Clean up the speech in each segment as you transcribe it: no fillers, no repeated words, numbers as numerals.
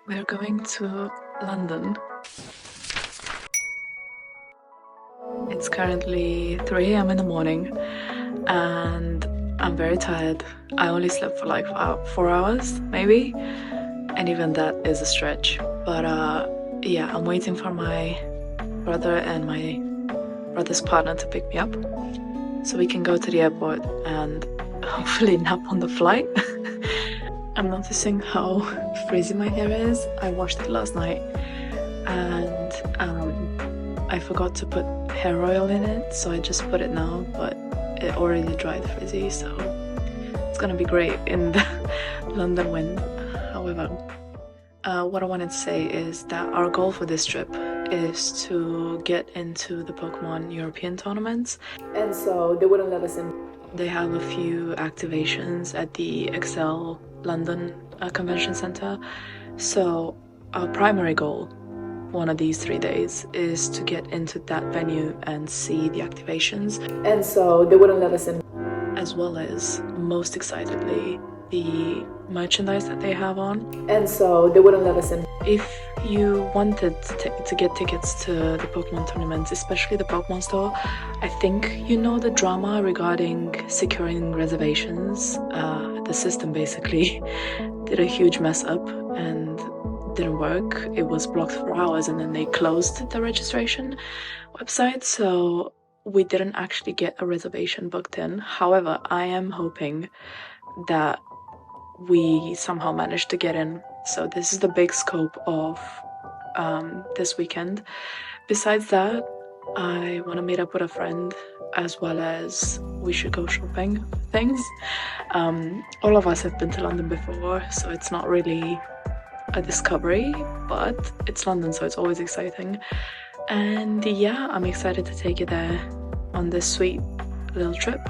We're going to London. It's currently 3 a.m. in the morning and I'm very tired. I only slept for like 4 hours, maybe, and even that is a stretch. But yeah, I'm waiting for my brother and my brother's partner to pick me up so we can go to the airport and hopefully nap on the flight. I'm noticing how frizzy my hair is. I washed it last night and I forgot to put hair oil in it, so I just put it now, but it already dried frizzy, so it's gonna be great in the London wind. However, what I wanted to say is that our goal for this trip is to get into the Pokemon European tournaments, and so they wouldn't let us in. They have a few activations at the Excel London Convention Center, so our primary goal one of these 3 days is to get into that venue and see the activations, and so they wouldn't let us in, as well as, most excitedly, the merchandise that they have on, and so they wouldn't let us in. If you wanted to get tickets to the Pokemon tournaments, especially the Pokemon store, I think you know the drama regarding securing reservations. The system basically did a huge mess up and didn't work. It was blocked for hours and then they closed the registration website, so we didn't actually get a reservation booked in. However, I am hoping that we somehow managed to get in. So this is the big scope of this weekend. Besides that, I want to meet up with a friend, as well as we should go shopping for things. All of us have been to London before, so it's not really a discovery, but it's London, so it's always exciting. And yeah, I'm excited to take you there on this sweet little trip.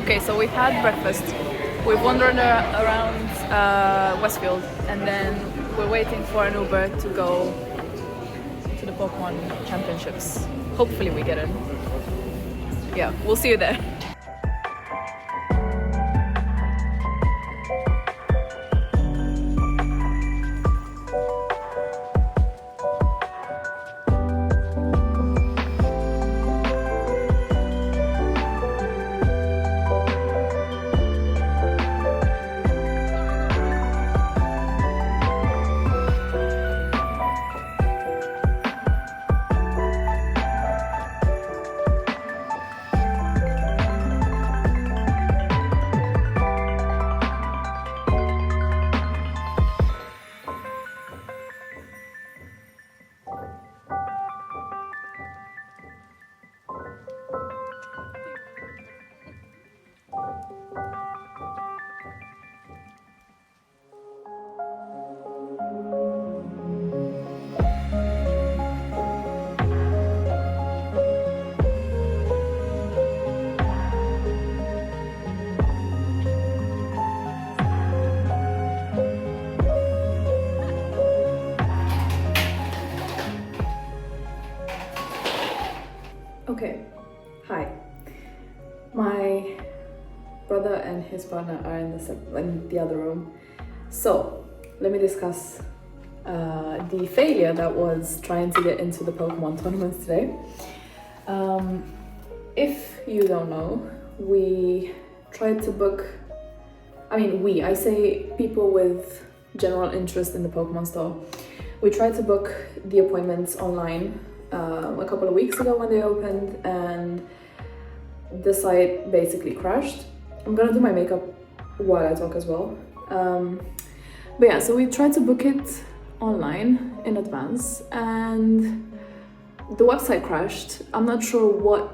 Okay, so we've had breakfast, we've wandered around Westfield, and then we're waiting for an Uber to go to the Pokemon Championships. Hopefully we get in. Yeah, we'll see you there. Okay, hi. My brother and his partner are in the other room. So, let me discuss the failure that was trying to get into the Pokemon tournaments today. If you don't know, we tried to book I say people with general interest in the Pokemon store. We tried to book the appointments online a couple of weeks ago when they opened, and the site basically crashed. I'm gonna do my makeup while I talk as well. But yeah, so we tried to book it online in advance and the website crashed. I'm not sure what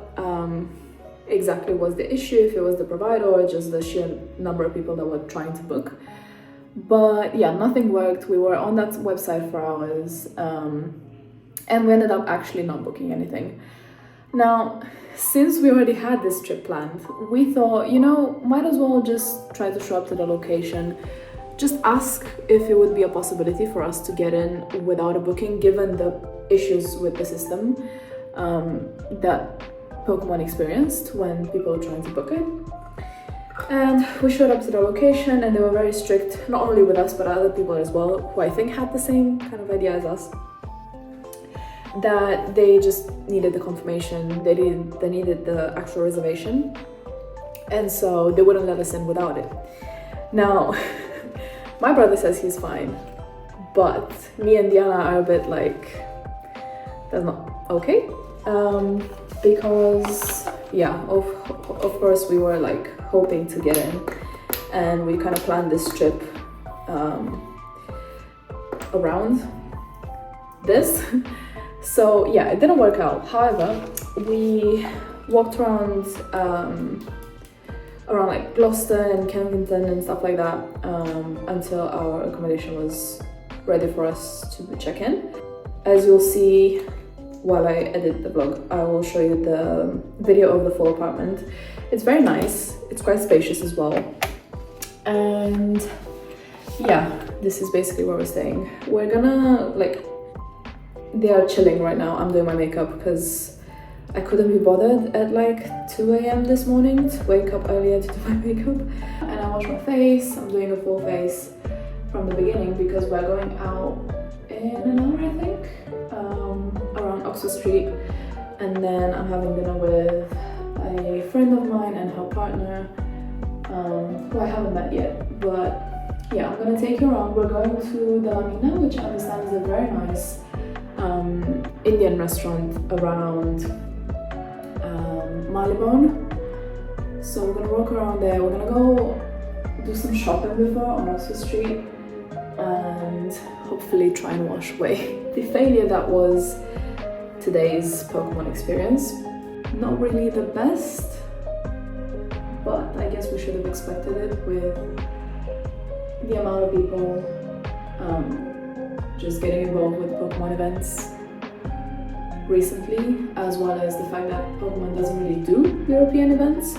exactly was the issue, if it was the provider or just the sheer number of people that were trying to book. But yeah, nothing worked. We were on that website for hours and we ended up actually not booking anything. Now, since we already had this trip planned, we thought, you know, might as well just try to show up to the location, just ask if it would be a possibility for us to get in without a booking, given the issues with the system that Pokemon experienced when people were trying to book it. And we showed up to the location and they were very strict, not only with us but other people as well, who I think had the same kind of idea as us, that they just needed the confirmation, they needed the actual reservation, and so they wouldn't let us in without it. Now, my brother says he's fine, but me and Diana are a bit like, that's not okay. Because yeah, of course we were like hoping to get in, and we kind of planned this trip around this. So yeah, it didn't work out. However, we walked around like Gloucester and Kensington and stuff like that until our accommodation was ready for us to check in. As you'll see while I edit the vlog, I will show you the video of the full apartment. It's very nice, it's quite spacious as well, and yeah, this is basically where we're staying. We're gonna, like, they are chilling right now. I'm doing my makeup because I couldn't be bothered at like 2 a.m. this morning to wake up earlier to do my makeup. And I wash my face. I'm doing a full face from the beginning because we're going out in an hour, I think, around Oxford Street. And then I'm having dinner with a friend of mine and her partner, who I haven't met yet. But yeah, I'm gonna take you around. We're going to the Miah, which I understand is a very nice Indian restaurant around Marylebone. So we're gonna walk around there. We're gonna go do some shopping before on Oxford Street and hopefully try and wash away the failure that was today's Pokemon experience. Not really the best, but I guess we should have expected it with the amount of people just getting involved with Pokemon events recently, as well as the fact that Pokemon doesn't really do European events.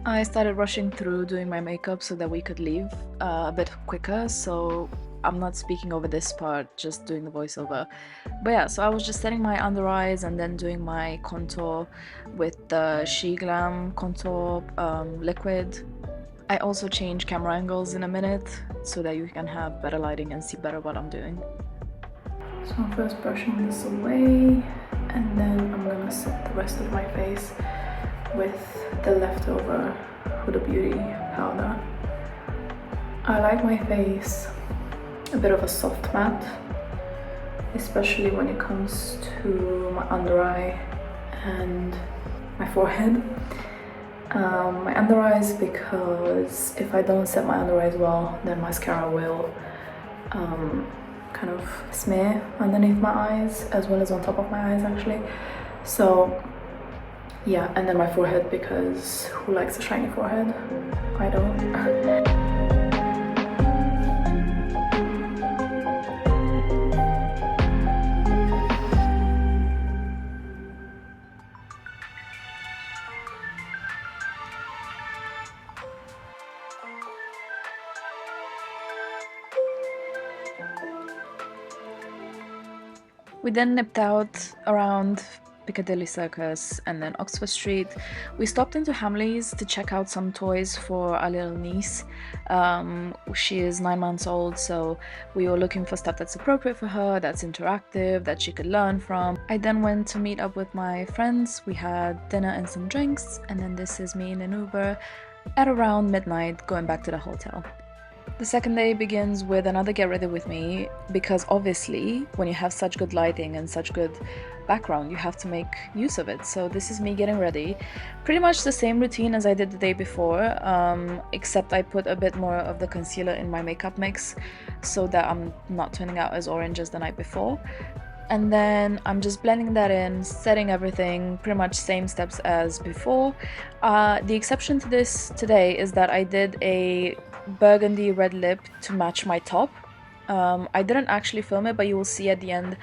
I started rushing through doing my makeup so that we could leave a bit quicker, so I'm not speaking over this part, just doing the voiceover. But yeah, so I was just setting my under eyes and then doing my contour with the GRWMs contour liquid. I also change camera angles in a minute so that you can have better lighting and see better what I'm doing. So I'm first brushing this away, and then I'm gonna set the rest of my face with the leftover Huda Beauty powder. I like my face a bit of a soft matte, especially when it comes to my under eye and my forehead. My under eyes, because if I don't set my under eyes well, then mascara will kind of smear underneath my eyes as well as on top of my eyes actually. So yeah, and then my forehead, because who likes a shiny forehead? I don't. We then nipped out around Piccadilly Circus and then Oxford Street. We stopped into Hamleys to check out some toys for our little niece. She is 9 months old, so we were looking for stuff that's appropriate for her, that's interactive, that she could learn from. I then went to meet up with my friends. We had dinner and some drinks, and then this is me in an Uber at around midnight, going back to the hotel. The second day begins with another get ready with me, because obviously when you have such good lighting and such good background, you have to make use of it. So this is me getting ready. Pretty much the same routine as I did the day before, except I put a bit more of the concealer in my makeup mix so that I'm not turning out as orange as the night before. And then I'm just blending that in, setting everything, pretty much same steps as before. The exception to this today is that I did a burgundy red lip to match my top. I didn't actually film it, but you will see at the end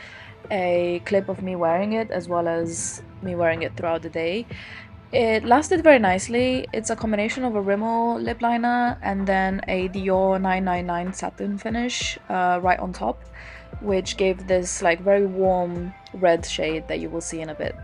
a clip of me wearing it, as well as me wearing it throughout the day. It lasted very nicely. It's a combination of a Rimmel lip liner and then a Dior 999 satin finish right on top, which gave this like very warm red shade that you will see in a bit.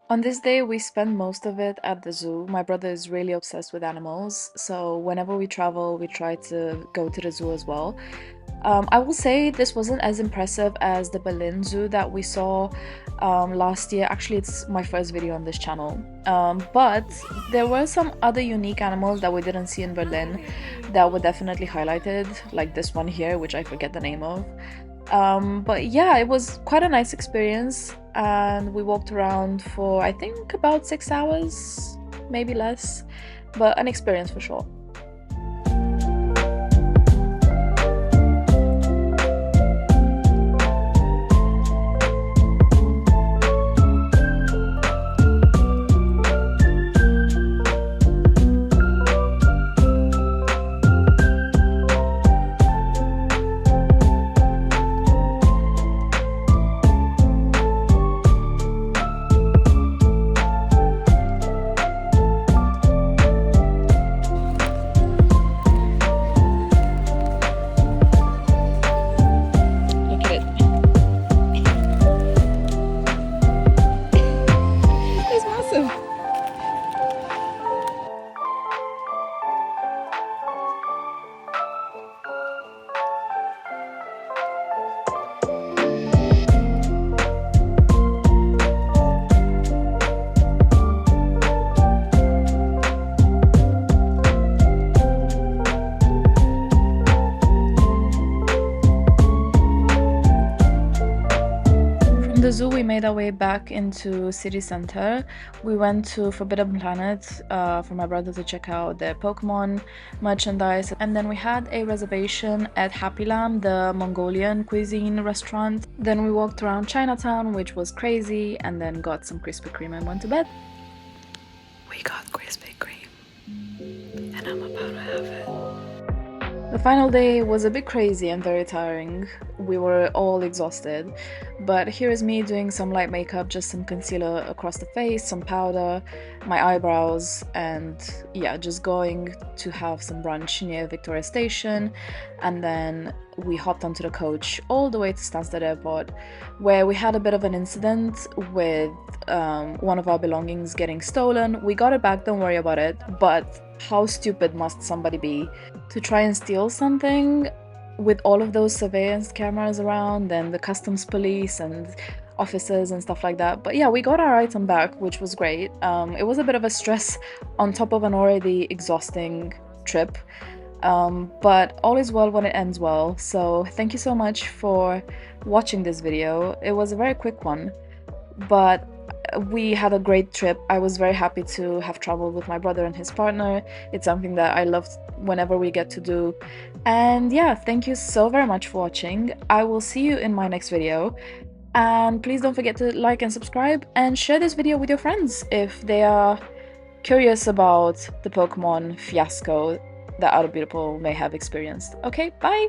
On this day, we spend most of it at the zoo. My brother is really obsessed with animals, so whenever we travel, we try to go to the zoo as well. I will say this wasn't as impressive as the Berlin Zoo that we saw last year. Actually, it's my first video on this channel. But there were some other unique animals that we didn't see in Berlin that were definitely highlighted, like this one here, which I forget the name of. But yeah, it was quite a nice experience, and we walked around for I think about 6 hours, maybe less, but an experience for sure. The zoo, we made our way back into city center. We went to Forbidden Planet for my brother to check out their Pokemon merchandise, and then we had a reservation at Happy Lamb, the Mongolian cuisine restaurant. Then we walked around Chinatown, which was crazy, and then got some Krispy Kreme and went to bed. We got Krispy Kreme, and I'm about to have it. The final day was a bit crazy and very tiring. We were all exhausted, but here is me doing some light makeup, just some concealer across the face, some powder, my eyebrows, and yeah, just going to have some brunch near Victoria Station. And then we hopped onto the coach all the way to Stansted Airport, where we had a bit of an incident with one of our belongings getting stolen. We got it back, don't worry about it, but how stupid must somebody be to try and steal something with all of those surveillance cameras around and the customs police and officers and stuff like that. But yeah, we got our item back, which was great. It was a bit of a stress on top of an already exhausting trip, but all is well when it ends well. So thank you so much for watching this video. It was a very quick one, but we had a great trip. I was very happy to have traveled with my brother and his partner. It's something that I love whenever we get to do. And yeah, thank you so very much for watching. I will see you in my next video. And please don't forget to like and subscribe and share this video with your friends if they are curious about the Pokemon fiasco that other people may have experienced. Okay, bye!